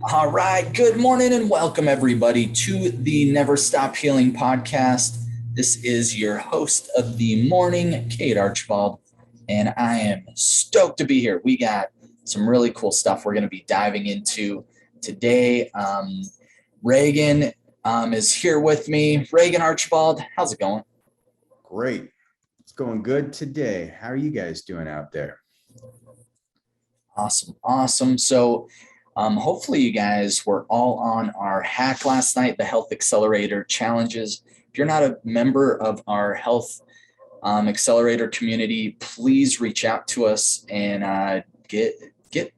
All right. Good morning and welcome everybody to the Never Stop Healing podcast. This is your host of the morning, Cade Archibald, and I am stoked to be here. We got some really cool stuff we're going to be diving into today. Regan is here with me. Regan Archibald, how's it going? Great. It's going good today. How are you guys doing out there? Awesome. So, hopefully, you guys were all on our hack last night, the Health Accelerator challenges. If you're not a member of our Health Accelerator community, please reach out to us and get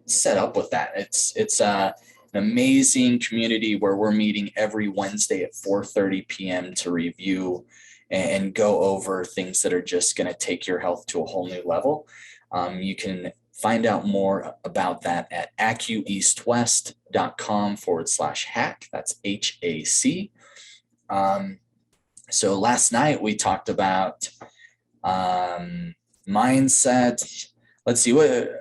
set up with that. It's an amazing community where we're meeting every Wednesday at 4:30 p.m. to review and go over things that are just going to take your health to a whole new level. You can find out more about that at acueastwest.com/hack. That's HAC. So last night we talked about mindset. Let's see what.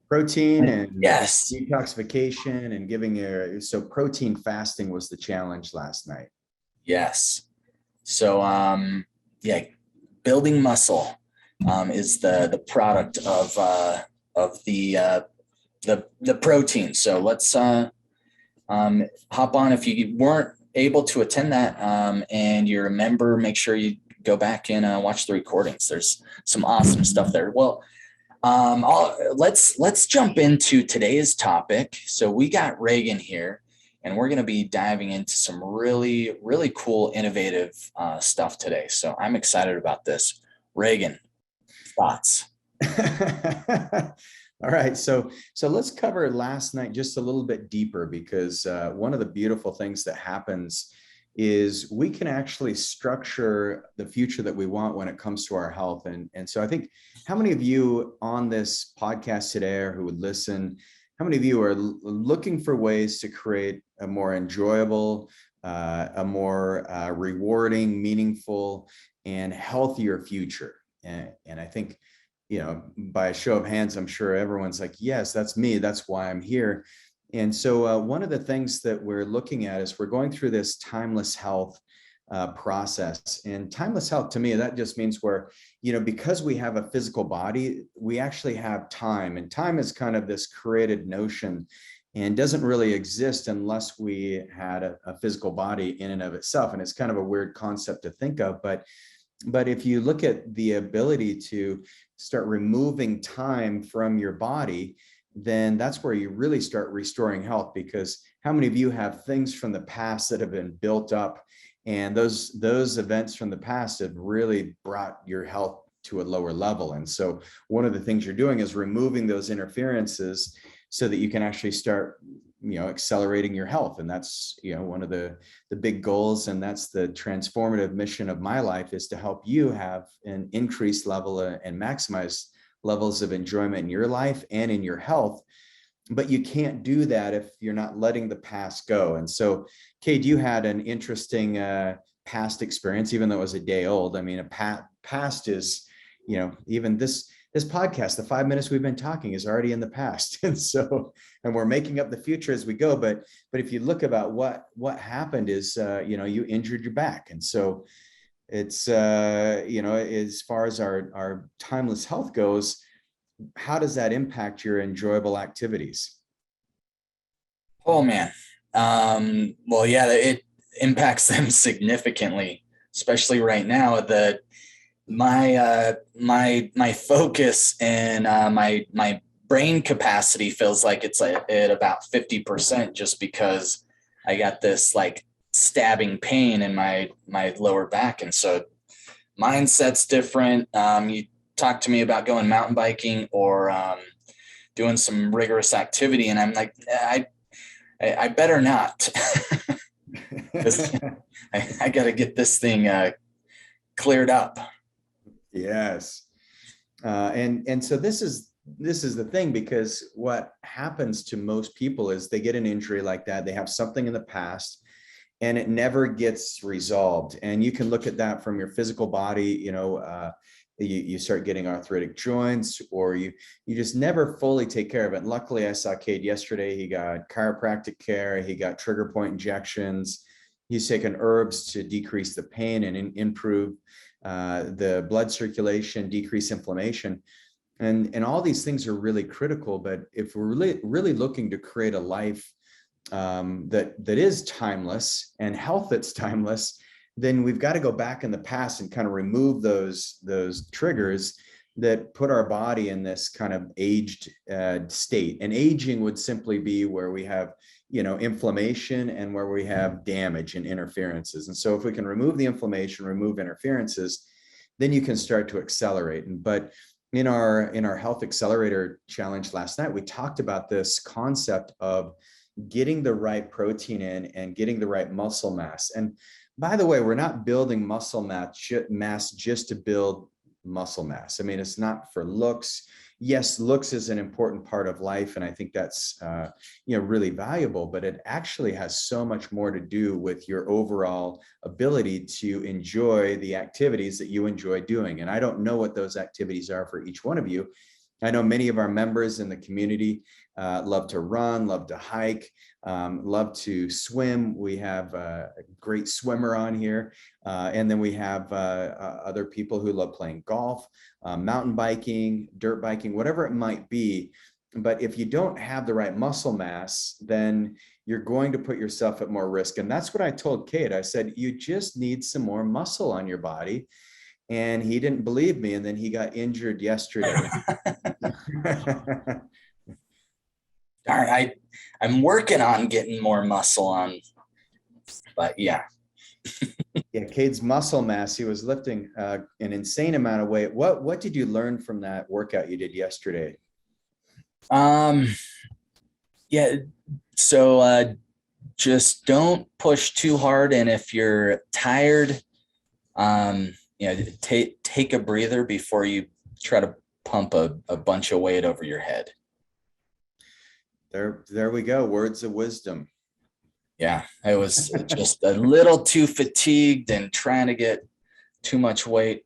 Protein and Yes. detoxification and so protein fasting was the challenge last night. Yes. So building muscle is the product of the protein. So let's hop on. If you weren't able to attend that and you're a member, make sure you go back and watch the recordings. There's some awesome stuff there. Well, let's jump into today's topic. So we got Regan here, and we're going to be diving into some really, really cool, innovative stuff today. So I'm excited about this. Regan, thoughts? All right, so let's cover last night just a little bit deeper, because one of the beautiful things that happens is we can actually structure the future that we want when it comes to our health. And so I think, how many of you on this podcast today, or who would listen, how many of you are looking for ways to create a more enjoyable, a more rewarding, meaningful, and healthier future? And I think, by a show of hands, I'm sure everyone's like, yes, that's me. That's why I'm here. And so one of the things that we're looking at is we're going through this timeless health process. And timeless health, to me, that just means where, because we have a physical body, we actually have time. And time is kind of this created notion and doesn't really exist unless we had a physical body in and of itself. And it's kind of a weird concept to think of, but if you look at the ability to start removing time from your body, then that's where you really start restoring health. Because how many of you have things from the past that have been built up, and those events from the past have really brought your health to a lower level? And so one of the things you're doing is removing those interferences so that you can actually start accelerating your health. And that's one of the big goals, and that's the transformative mission of my life, is to help you have an increased level and maximize levels of enjoyment in your life and in your health. But you can't do that if you're not letting the past go. And so, Cade, you had an interesting past experience, even though it was a day old. I mean, a past is, even this podcast, the 5 minutes we've been talking, is already in the past. And we're making up the future as we go. But if you look about what happened is, you injured your back. And so it's, as far as our timeless health goes, how does that impact your enjoyable activities? Oh man. Well, yeah, it impacts them significantly, especially right now. That my focus and my brain capacity feels like it's at about 50%, just because I got this like stabbing pain in my lower back. And so mindset's different. You talk to me about going mountain biking or doing some rigorous activity, and I'm like, I better not. I got to get this thing cleared up. Yes. And so this is the thing, because what happens to most people is they get an injury like that. They have something in the past, and it never gets resolved. And you can look at that from your physical body, you start getting arthritic joints, or you just never fully take care of it. And luckily, I saw Cade yesterday. He got chiropractic care. He got trigger point injections. He's taken herbs to decrease the pain and improve the blood circulation, decrease inflammation. And all these things are really critical. But if we're really looking to create a life that is timeless and health that's timeless, then we've got to go back in the past and kind of remove those triggers that put our body in this kind of aged state. And aging would simply be where we have, inflammation and where we have damage and interferences. And so if we can remove the inflammation, remove interferences, then you can start to accelerate. But in our Health Accelerator Challenge last night, we talked about this concept of getting the right protein in and getting the right muscle mass. And by the way, we're not building muscle mass just to build muscle mass. I mean, it's not for looks. Yes, looks is an important part of life, and I think that's really valuable. But it actually has so much more to do with your overall ability to enjoy the activities that you enjoy doing. And I don't know what those activities are for each one of you. I know many of our members in the community love to run, love to hike, love to swim. We have a great swimmer on here. And then we have other people who love playing golf, mountain biking, dirt biking, whatever it might be. But if you don't have the right muscle mass, then you're going to put yourself at more risk. And that's what I told Cade. I said, you just need some more muscle on your body. And he didn't believe me. And then he got injured yesterday. Darn, I'm working on getting more muscle on, but yeah. Yeah, Cade's muscle mass, he was lifting an insane amount of weight. What did you learn from that workout you did yesterday? Yeah, so just don't push too hard. And if you're tired, take a breather before you try to pump a bunch of weight over your head. There we go. Words of wisdom. Yeah, I was just a little too fatigued and trying to get too much weight.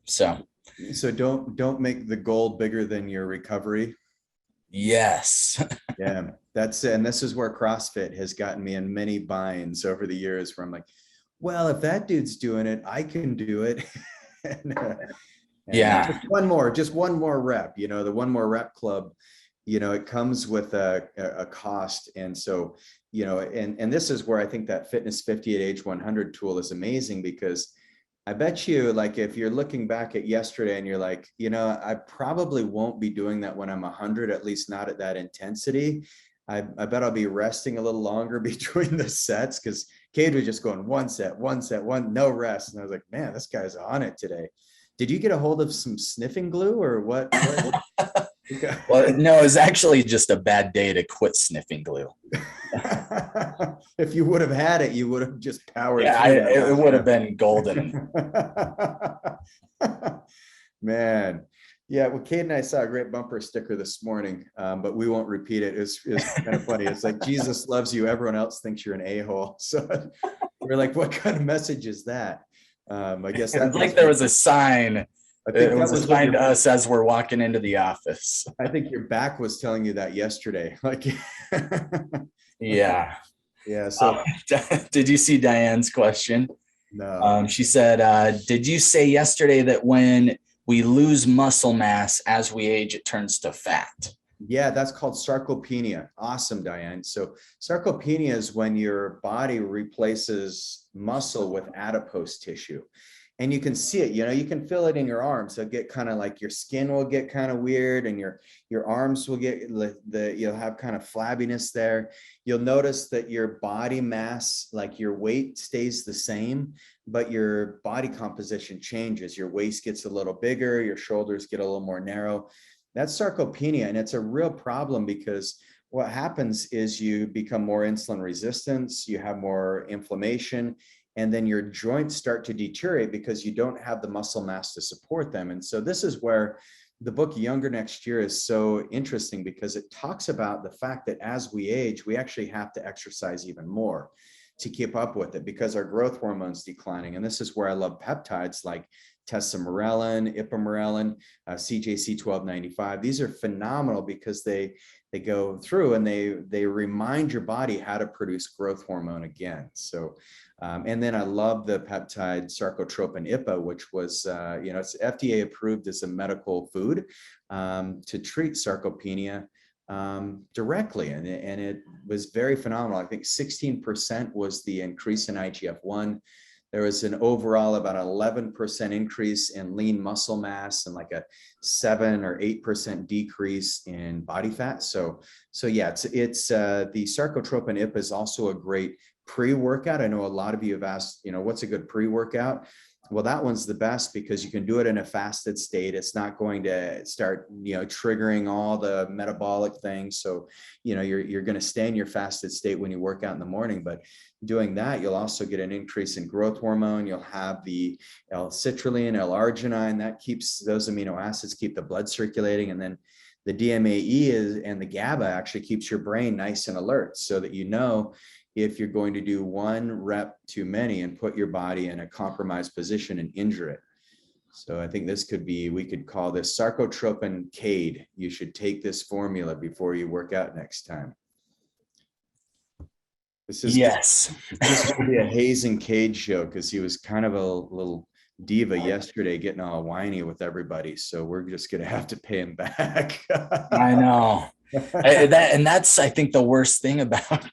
So don't make the goal bigger than your recovery. Yes. Yeah, that's it. And this is where CrossFit has gotten me in many binds over the years, where I'm like, well, if that dude's doing it, I can do it. and yeah. Just one more rep, the one more rep club. It comes with a cost. And so, and this is where I think that Fitness 50 at age 100 tool is amazing, because I bet you, like, if you're looking back at yesterday and you're like, I probably won't be doing that when I'm 100, at least not at that intensity. I bet I'll be resting a little longer between the sets, because Cade was just going one set, no rest. And I was like, man, this guy's on it today. Did you get a hold of some sniffing glue or what? Well, no, it was actually just a bad day to quit sniffing glue. If you would have had it, you would have just powered. Yeah, it would have been golden. Man. Yeah, well, Cade and I saw a great bumper sticker this morning, but we won't repeat it. It's kind of funny. It's like, Jesus loves you, everyone else thinks you're an a-hole. So we're like, what kind of message is that? I guess that's like there was a sign. It was a sign to us as we're walking into the office. I think your back was telling you that yesterday. Like, yeah. Yeah. So did you see Diane's question? No. She said, did you say yesterday that when we lose muscle mass as we age, it turns to fat? Yeah, that's called sarcopenia. Awesome, Diane. So sarcopenia is when your body replaces muscle with adipose tissue. And you can see it, you can feel it in your arms. It'll get kind of like, your skin will get kind of weird, and your arms will get you'll have kind of flabbiness there. You'll notice that your body mass, like your weight, stays the same, but your body composition changes. Your waist gets a little bigger, your shoulders get a little more narrow. That's sarcopenia. And it's a real problem, because what happens is you become more insulin resistant, you have more inflammation, and then your joints start to deteriorate because you don't have the muscle mass to support them. And so this is where the book Younger Next Year is so interesting, because it talks about the fact that as we age, we actually have to exercise even more. to keep up with it because our growth hormone's declining. And this is where I love peptides like tesamorelin, ipamorelin, CJC1295. These are phenomenal because they go through and they remind your body how to produce growth hormone again. So, and then I love the peptide sarcotropin IPA, which was, it's FDA approved as a medical food to treat sarcopenia directly. And it was very phenomenal. I think 16% was the increase in IGF-1. There was an overall about 11% increase in lean muscle mass and like a 7 or 8% decrease in body fat. So yeah, it's the sarcotropin IPA is also a great pre-workout. I know a lot of you have asked, what's a good pre-workout? Well, that one's the best because you can do it in a fasted state. It's not going to start, triggering all the metabolic things. So, you're going to stay in your fasted state when you work out in the morning, but doing that, you'll also get an increase in growth hormone. You'll have the L-citrulline, L-arginine that keeps those amino acids, keep the blood circulating. And then the DMAE and the GABA actually keeps your brain nice and alert so that if you're going to do one rep too many and put your body in a compromised position and injure it. So I think we could call this sarcotropin Cade. You should take this formula before you work out next time. This is going to be a hazing Cade show because he was kind of a little diva yesterday getting all whiny with everybody. So we're just going to have to pay him back. I know. That's, I think, the worst thing about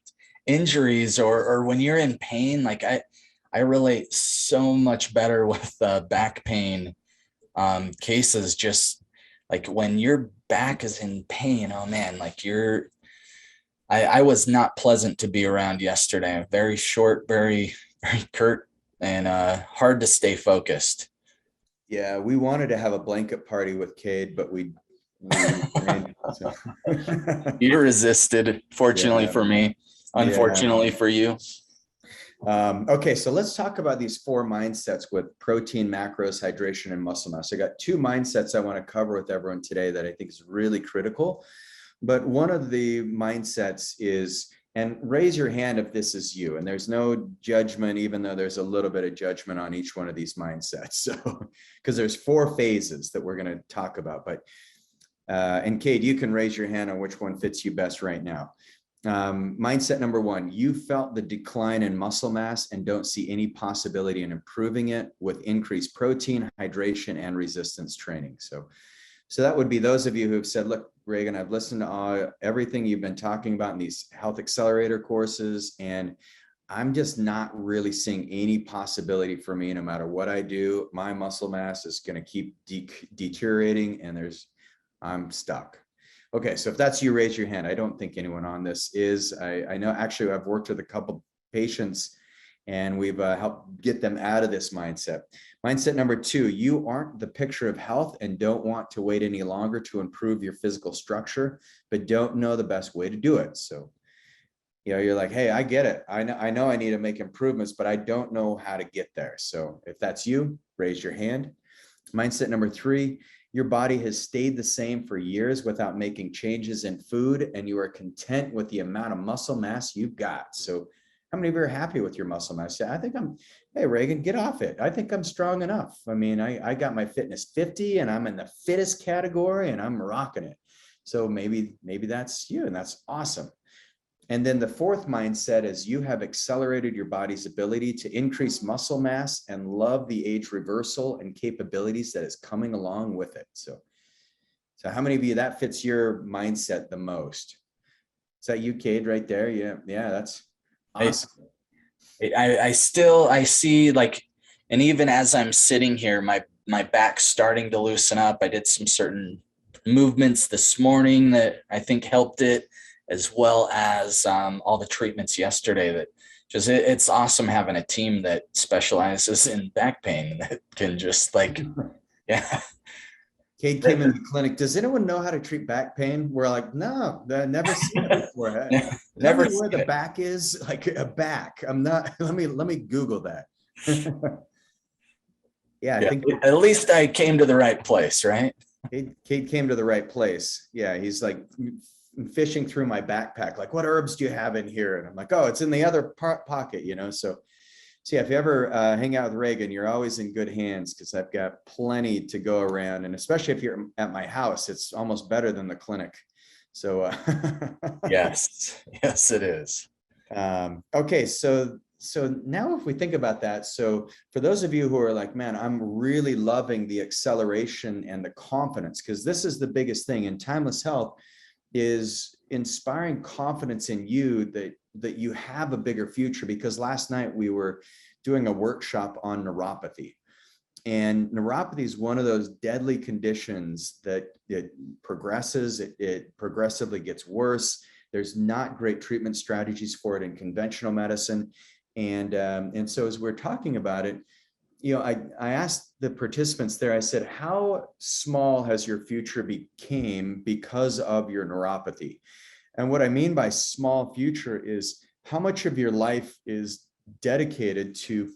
injuries or when you're in pain. Like I relate so much better with back pain cases, just like when your back is in pain. Oh man, like I was not pleasant to be around yesterday. Very short, very, very curt, and hard to stay focused. Yeah, we wanted to have a blanket party with Cade, but we so. You resisted, fortunately for me. Unfortunately for you. Okay, so let's talk about these 4 mindsets with protein, macros, hydration, and muscle mass. I got 2 mindsets I want to cover with everyone today that I think is really critical. But one of the mindsets is, and raise your hand if this is you, and there's no judgment, even though there's a little bit of judgment on each one of these mindsets. So, because there's 4 phases that we're going to talk about. But, and Cade, you can raise your hand on which one fits you best right now. Mindset number 1, you felt the decline in muscle mass and don't see any possibility in improving it with increased protein, hydration, and resistance training. So that would be those of you who have said, look, Regan, I've listened to everything you've been talking about in these health accelerator courses, and I'm just not really seeing any possibility for me. No matter what I do, my muscle mass is going to keep deteriorating and I'm stuck. Okay, so if that's you, raise your hand. I don't think anyone on this is. I know actually I've worked with a couple patients and we've helped get them out of this mindset. Mindset number 2, you aren't the picture of health and don't want to wait any longer to improve your physical structure, but don't know the best way to do it. So, you're like, hey, I get it. I know I need to make improvements, but I don't know how to get there. So if that's you, raise your hand. Mindset number 3, your body has stayed the same for years without making changes in food, and you are content with the amount of muscle mass you've got. So how many of you are happy with your muscle mass? Yeah, hey, Regan, get off it. I think I'm strong enough. I mean, I got my fitness 50 and I'm in the fittest category and I'm rocking it. So maybe that's you, and that's awesome. And then the 4th mindset is you have accelerated your body's ability to increase muscle mass and love the age reversal and capabilities that is coming along with it. So how many of you that fits your mindset the most? Is that you, Cade, right there? Yeah, that's awesome. I see, like, and even as I'm sitting here, my back's starting to loosen up. I did some certain movements this morning that I think helped it, as well as all the treatments yesterday. That just, it's awesome having a team that specializes in back pain that can just yeah. Cade came in the clinic. Does anyone know how to treat back pain? We're like, no, I've never seen it before. Never where the back is, like a back. I'm not. Let me Google that. Yeah, I think at least I came to the right place, right? Cade came to the right place. Yeah, he's like fishing through my backpack, like, what herbs do you have in here? And I'm like, oh, it's in the other pocket, So yeah, if you ever hang out with Regan, you're always in good hands because I've got plenty to go around. And especially if you're at my house, it's almost better than the clinic. So Yes, yes, it is. okay, so now if we think about that, so for those of you who are like, man, I'm really loving the acceleration and the confidence, because this is the biggest thing in timeless health, is inspiring confidence in you that you have a bigger future. Because last night we were doing a workshop on neuropathy, and neuropathy is one of those deadly conditions that it progresses, it progressively gets worse. There's not great treatment strategies for it in conventional medicine. And so as we're talking about it, I asked the participants there, I said, how small has your future became because of your neuropathy? And what I mean by small future is how much of your life is dedicated to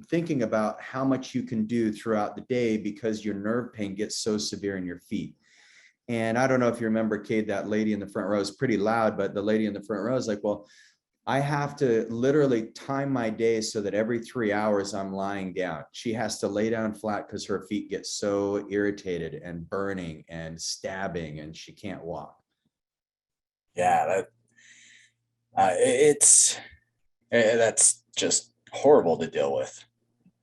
thinking about how much you can do throughout the day because your nerve pain gets so severe in your feet. And I don't know if you remember, Cade, that lady in the front row is pretty loud, but the lady in the front row is like, well, I have to literally time my day so that every 3 hours I'm lying down. She has to lay down flat because her feet get so irritated and burning and stabbing, and she can't walk. Yeah, that's just horrible to deal with.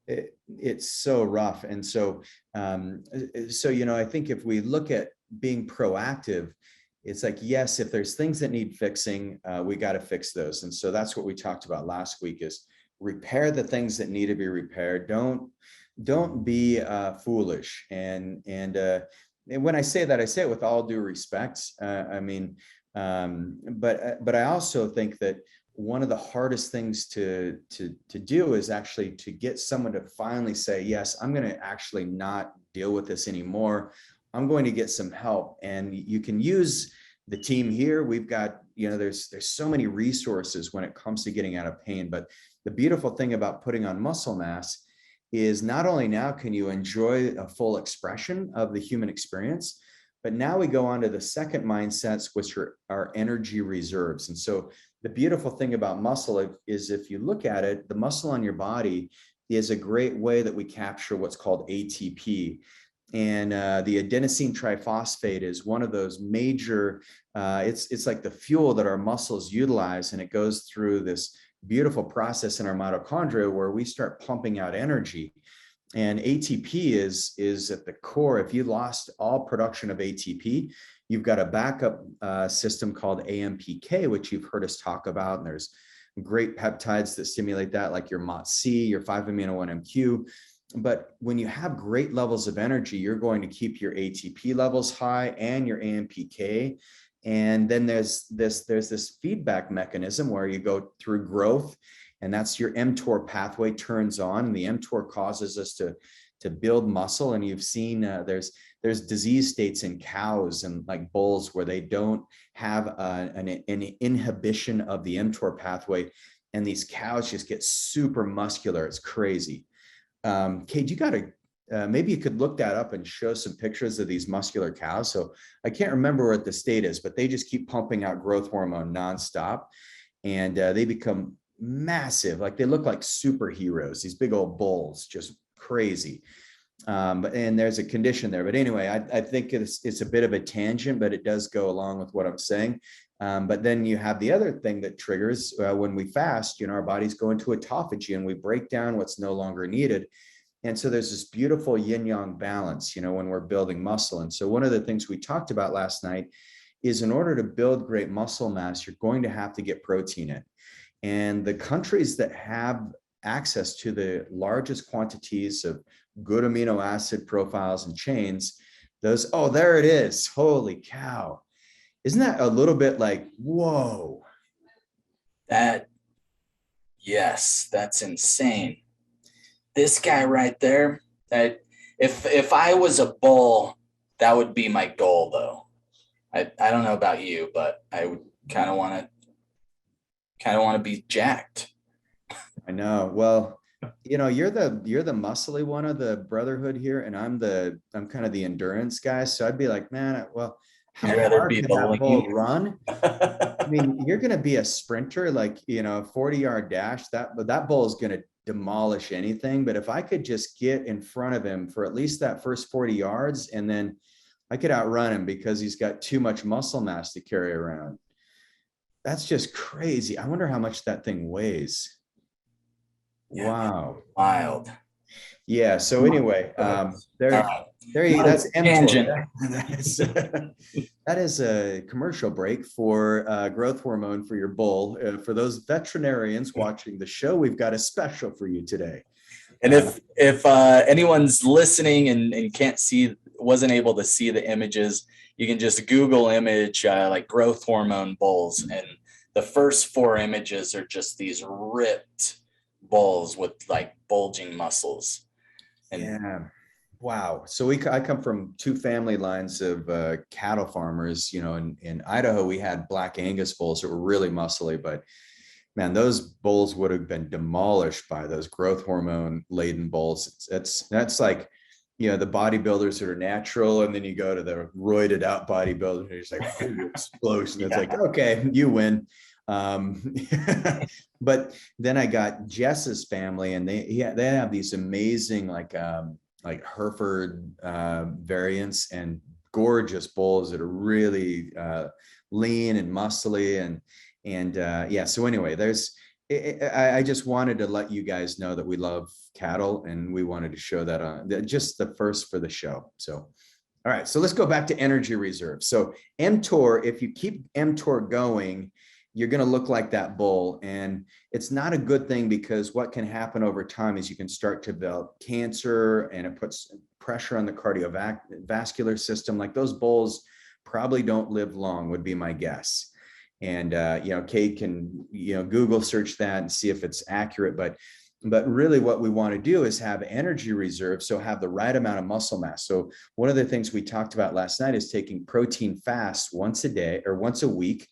It's so rough. And so, I think if we look at being proactive, it's like, yes, if there's things that need fixing, we got to fix those. And so that's what we talked about last week, is repair the things that need to be repaired. Don't be foolish. And when I say that, I say it with all due respect. But I also think that one of the hardest things to do is actually to get someone to finally say, yes, I'm going to actually not deal with this anymore. I'm going to get some help. And you can use the team here. We've got, there's so many resources when it comes to getting out of pain. But the beautiful thing about putting on muscle mass is not only now can you enjoy a full expression of the human experience, but now we go on to the second mindsets, which are our energy reserves. And so the beautiful thing about muscle is if you look at it, the muscle on your body is a great way that we capture what's called ATP. And the adenosine triphosphate is one of those major, it's like the fuel that our muscles utilize, and it goes through this beautiful process in our mitochondria where we start pumping out energy. And ATP is at the core. If you lost all production of ATP, you've got a backup system called AMPK, which you've heard us talk about. And there's great peptides that stimulate that, like your MOTS-c, your 5-amino-1-MQ. But when you have great levels of energy, you're going to keep your ATP levels high and your AMPK. And then there's this feedback mechanism where you go through growth, and that's your mTOR pathway turns on, and the mTOR causes us to build muscle. And you've seen there's disease states in cows and like bulls where they don't have an inhibition of the mTOR pathway, and these cows just get super muscular. It's crazy. Cade, you got to maybe you could look that up and show some pictures of these muscular cows. So I can't remember what the state is, but they just keep pumping out growth hormone nonstop, and they become massive. Like they look like superheroes, these big old bulls, just crazy. And there's a condition there. But anyway, I think it's a bit of a tangent, but it does go along with what I'm saying. But then you have the other thing that triggers when we fast, our bodies go into autophagy and we break down what's no longer needed. And so there's this beautiful yin-yang balance, when we're building muscle. And so one of the things we talked about last night is in order to build great muscle mass, you're going to have to get protein in. And the countries that have access to the largest quantities of good amino acid profiles and chains, oh, there it is. Holy cow. Isn't that a little bit like, whoa? Yes, that's insane. This guy right there, if I was a bull, that would be my goal though. I don't know about you, but I would kind of want to be jacked. I know. Well, you're the muscly one of the brotherhood here, and I'm kind of the endurance guy. So I'd be like, man, well, how I'd rather far be could the that lean. bull run? I mean, you're going to be a sprinter, like, 40-yard dash, that bull is going to demolish anything. But if I could just get in front of him for at least that first 40 yards, and then I could outrun him because he's got too much muscle mass to carry around. That's just crazy. I wonder how much that thing weighs. Yeah, Wow. wild. Yeah. So anyway, Right. there you, Not a that's tangent. mTOR. That is a commercial break for growth hormone for your bull. For those veterinarians watching the show, we've got a special for you today. And if anyone's listening and can't see, wasn't able to see the images, you can just Google image like growth hormone bulls, and the first 4 images are just these ripped bulls with like bulging muscles. And yeah. Wow. So I come from 2 family lines of cattle farmers. In Idaho, we had Black Angus bulls that were really muscly, but man, those bulls would have been demolished by those growth hormone laden bulls. That's like, the bodybuilders that are natural, and then you go to the roided out bodybuilders, and it's like explosion. It's like, okay, you win. But then I got Jess's family, and they have these amazing like Hereford variants, and gorgeous bulls that are really lean and muscly, and yeah. So anyway, I just wanted to let you guys know that we love cattle, and we wanted to show that on just the first for the show. So, all right, so let's go back to energy reserve. So mTOR, if you keep mTOR going, you're going to look like that bull. And it's not a good thing, because what can happen over time is you can start to develop cancer, and it puts pressure on the cardiovascular system. Like, those bulls probably don't live long, would be my guess. And, Cade can, Google search that and see if it's accurate. But really what we want to do is have energy reserve. So have the right amount of muscle mass. So one of the things we talked about last night is taking protein fast once a day or once a week,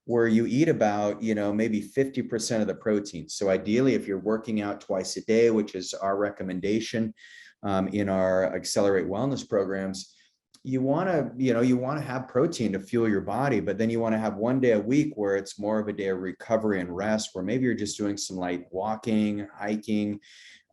where you eat about, maybe 50% of the protein. So ideally, if you're working out twice a day, which is our recommendation in our Accelerate Wellness programs, you want to have protein to fuel your body, but then you want to have one day a week where it's more of a day of recovery and rest, where maybe you're just doing some light walking, hiking,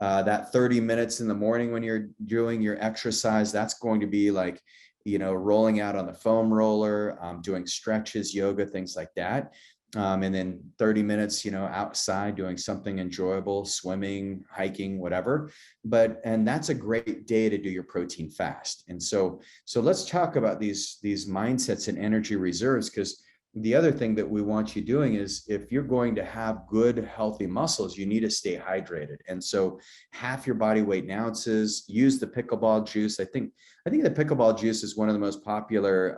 that 30 minutes in the morning when you're doing your exercise, that's going to be like, rolling out on the foam roller, doing stretches, yoga, things like that. And then 30 minutes, outside doing something enjoyable, swimming, hiking, whatever. And that's a great day to do your protein fast. And so let's talk about these mindsets and energy reserves, because the other thing that we want you doing is, if you're going to have good, healthy muscles, you need to stay hydrated. And so half your body weight in ounces, use the pickleball juice. I think the pickleball juice is one of the most popular.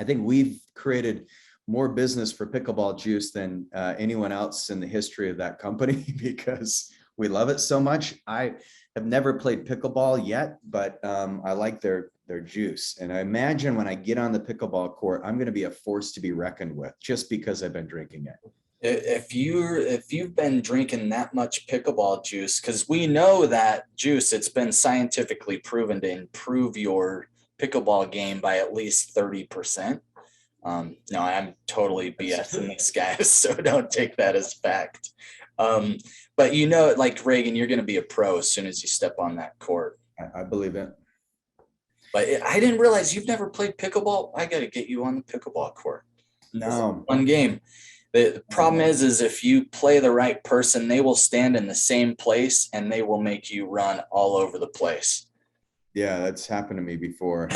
I think we've created more business for pickleball juice than anyone else in the history of that company, because we love it so much. I have never played pickleball yet, but I like their juice. And I imagine when I get on the pickleball court, I'm going to be a force to be reckoned with, just because I've been drinking it. if you've been drinking that much pickleball juice, because we know that juice, it's been scientifically proven to improve your pickleball game by at least 30%. No, I'm totally BSing this, guys, so don't take that as fact. But like Regan, you're going to be a pro as soon as you step on that court. I believe it. But I didn't realize you've never played pickleball. I got to get you on the pickleball court. No. Fun game. The problem is if you play the right person, they will stand in the same place and they will make you run all over the place. Yeah, that's happened to me before.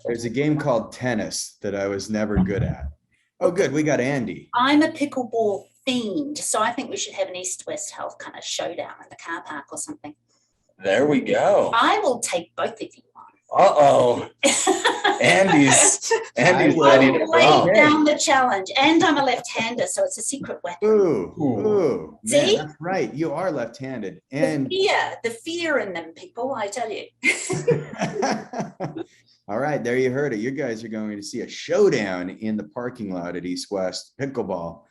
There's a game called tennis that I was never good at. Oh, good. We got Andy. I'm a pickleball fiend, so I think we should have an East-West Health kind of showdown in the car park or something. There we go. I will take both of you on. Uh-oh. Andy's ready to lay down the challenge. And I'm a left-hander, so it's a secret weapon. Ooh. See? Man, that's right. You are left-handed. And the fear in them, people, I tell you. All right, there you heard it. You guys are going to see a showdown in the parking lot at East West Pickleball.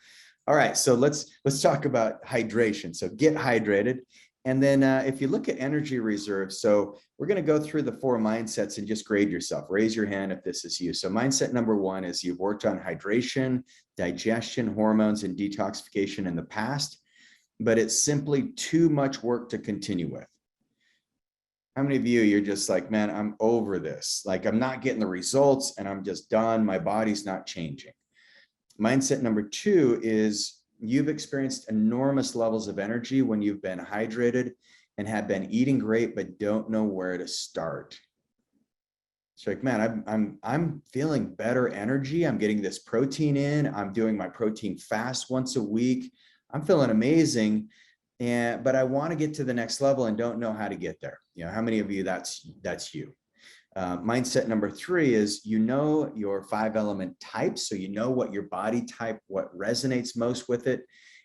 All right, so let's talk about hydration. So get hydrated. And then if you look at energy reserves, so we're going to go through the 4 mindsets and just grade yourself. Raise your hand if this is you. So mindset number 1 is you've worked on hydration, digestion, hormones, and detoxification in the past, but it's simply too much work to continue with. How many of you, you're just like, man, I'm over this. Like, I'm not getting the results and I'm just done. My body's not changing. Mindset number 2 is you've experienced enormous levels of energy when you've been hydrated and have been eating great, but don't know where to start. It's like, man, I'm feeling better energy. I'm getting this protein in. I'm doing my protein fast once a week. I'm feeling amazing. But I want to get to the next level and don't know how to get there. You know, how many of you that's you? Mindset number 3 is, you know, your 5 element types. So you know what your body type, what resonates most with it,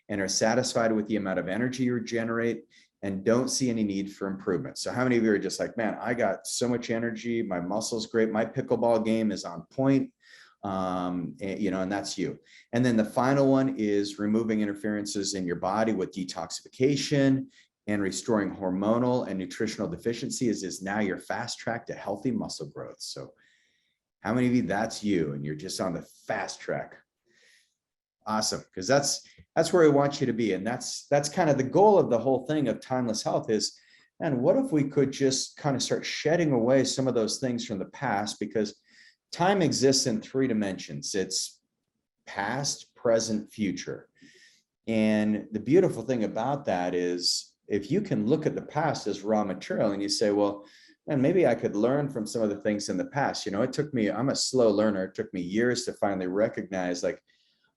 and are satisfied with the amount of energy you generate and don't see any need for improvement. So how many of you are just like, man, I got so much energy. My muscles great. My pickleball game is on point. And that's you. And then the final one is removing interferences in your body with detoxification and restoring hormonal and nutritional deficiencies is now your fast track to healthy muscle growth. So how many of you, that's you, and you're just on the fast track? Awesome. Because that's where I want you to be. And that's kind of the goal of the whole thing of Timeless Health is, and what if we could just kind of start shedding away some of those things from the past? Because time exists in 3 dimensions. It's past, present, future. And the beautiful thing about that is, if you can look at the past as raw material and you say, well, and maybe I could learn from some of the things in the past. You know, it took me, I'm a slow learner. It took me years to finally recognize, like,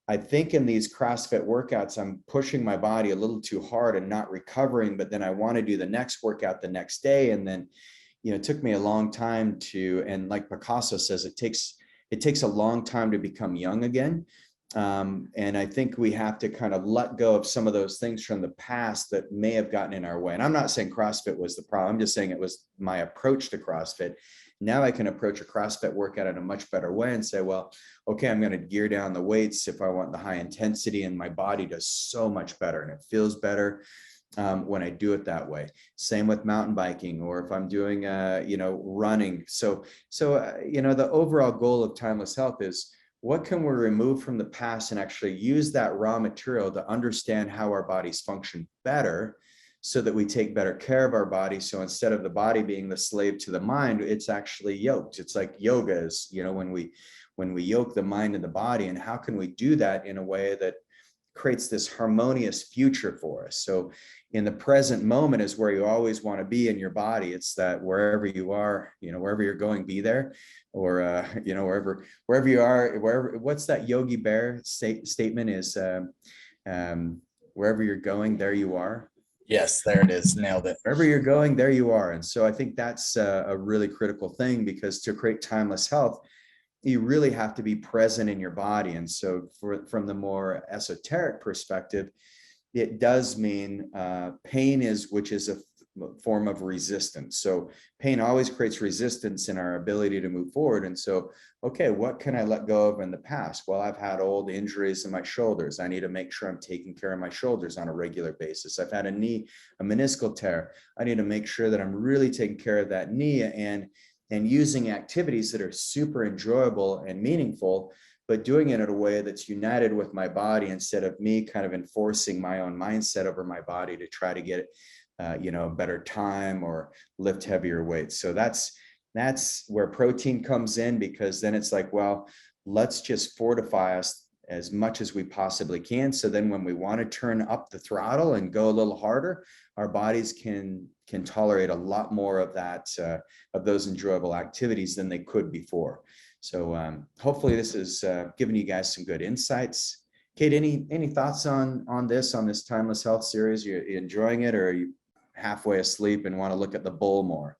I think in these CrossFit workouts, I'm pushing my body a little too hard and not recovering, but then I want to do the next workout the next day. And then, you know, it took me a long time to, and like Picasso says, it takes a long time to become young again. And I think we have to kind of let go of some of those things from the past that may have gotten in our way. And I'm not saying CrossFit was the problem. I'm just saying it was my approach to CrossFit. Now I can approach a CrossFit workout in a much better way and say, well, okay, I'm going to gear down the weights if I want the high intensity, and my body does so much better and it feels better when I do it that way. Same with mountain biking, or if I'm doing, running. So the overall goal of Timeless Health is, what can we remove from the past and actually use that raw material to understand how our bodies function better, so that we take better care of our body. So instead of the body being the slave to the mind, it's actually yoked. It's like yoga is, when we yoke the mind and the body. And how can we do that in a way that creates this harmonious future for us? So in the present moment is where you always want to be in your body. It's that wherever you are, wherever you're going, be there. Or, wherever you are, what's that Yogi Bear statement is, wherever you're going, there you are. Yes, there it is. Nailed it. Wherever you're going, there you are. And so I think that's a really critical thing, because to create timeless health, you really have to be present in your body. And so from the more esoteric perspective, it does mean pain which is a form of resistance. So pain always creates resistance in our ability to move forward. And so, okay, what can I let go of in the past? Well, I've had old injuries in my shoulders. I need to make sure I'm taking care of my shoulders on a regular basis. I've had a meniscal tear. I need to make sure that I'm really taking care of that knee and using activities that are super enjoyable and meaningful, but doing it in a way that's united with my body, instead of me kind of enforcing my own mindset over my body to try to get a better time or lift heavier weights. So that's where protein comes in, because then it's like, well, let's just fortify us as much as we possibly can. So then when we want to turn up the throttle and go a little harder, our bodies can tolerate a lot more of that, of those enjoyable activities than they could before. So hopefully this is giving you guys some good insights. Cade, any thoughts on this Timeless Health series? You enjoying it, or are you halfway asleep and want to look at the bull more?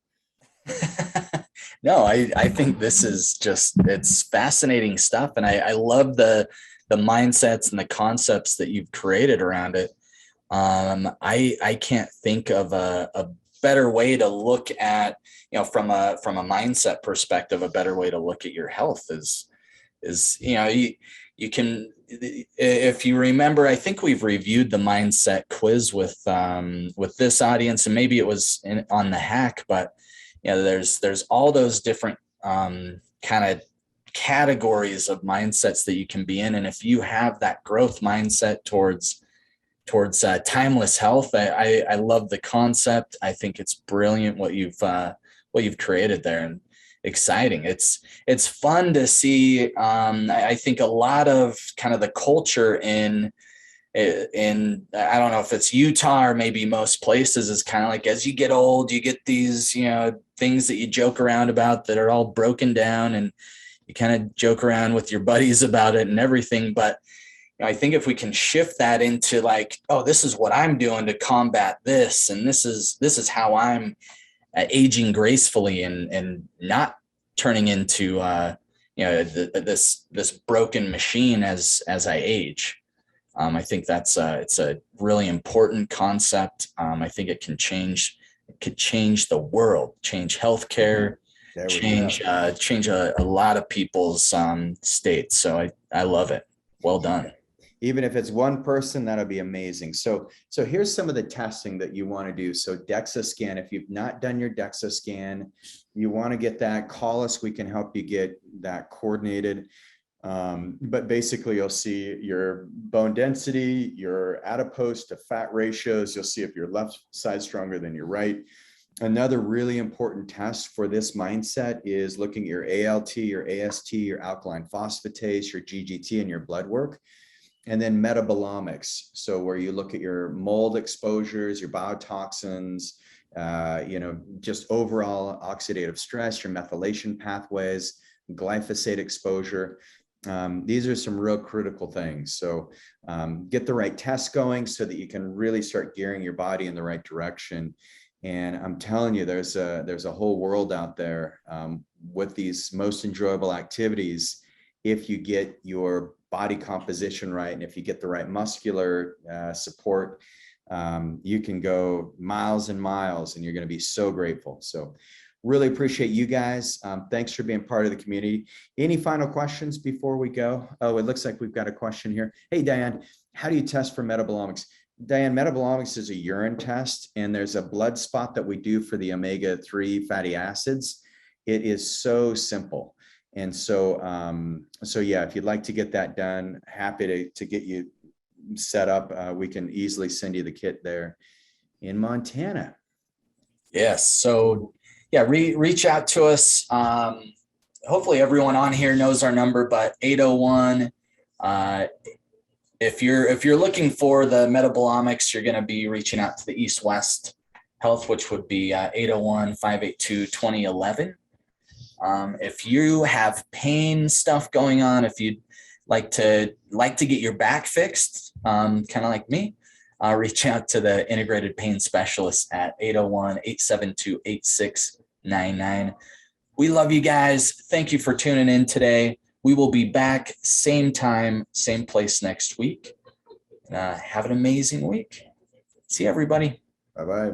No, I think this is it's fascinating stuff. And I love the mindsets and the concepts that you've created around it. I can't think of a better way to look at, from a mindset perspective, a better way to look at your health is you can, if you remember, I think we've reviewed the mindset quiz with this audience, and maybe it was on the hack, but there's all those different kind of categories of mindsets that you can be in. And if you have that growth mindset towards timeless health, I love the concept. I think it's brilliant what you've created there, and exciting. It's fun to see. I think a lot of kind of the culture in I don't know if it's Utah or maybe most places, is kind of like, as you get old, you get these, things that you joke around about that are all broken down, and you kind of joke around with your buddies about it and everything. But I think if we can shift that into like, oh, this is what I'm doing to combat this, and this is how I'm aging gracefully and not turning into this broken machine as I age. I think it's a really important concept. I think it could change the world, change healthcare, change a lot of people's states. So I love it. Well done. Even if it's one person, that'll be amazing. So here's some of the testing that you want to do. So DEXA scan, if you've not done your DEXA scan, you want to get that, call us. We can help you get that coordinated. But basically you'll see your bone density, your adipose to fat ratios. You'll see if your left side's stronger than your right. Another really important test for this mindset is looking at your ALT, your AST, your alkaline phosphatase, your GGT, and your blood work. And then metabolomics, so where you look at your mold exposures, your biotoxins, just overall oxidative stress, your methylation pathways, glyphosate exposure. These are some real critical things. So get the right tests going so that you can really start gearing your body in the right direction. And I'm telling you, there's a whole world out there with these most enjoyable activities. If you get your body composition right, and if you get the right muscular support, you can go miles and miles, and you're going to be so grateful. So really appreciate you guys. Thanks for being part of the community. Any final questions before we go? Oh, it looks like we've got a question here. Hey, Diane, how do you test for metabolomics? Diane, metabolomics is a urine test, and there's a blood spot that we do for the omega-3 fatty acids. It is so simple. And so yeah, if you'd like to get that done, happy to get you set up. We can easily send you the kit there in Montana. Yes. So yeah, reach out to us. Hopefully everyone on here knows our number, but 801. If you're looking for the metabolomics, you're going to be reaching out to the East West Health, which would be 801-582-2011. If you have pain stuff going on, if you'd like to get your back fixed, kind of like me, reach out to the integrated pain specialist at 801-872-8699. We love you guys. Thank you for tuning in today. We will be back same time, same place next week. Have an amazing week. See you, everybody. Bye-bye.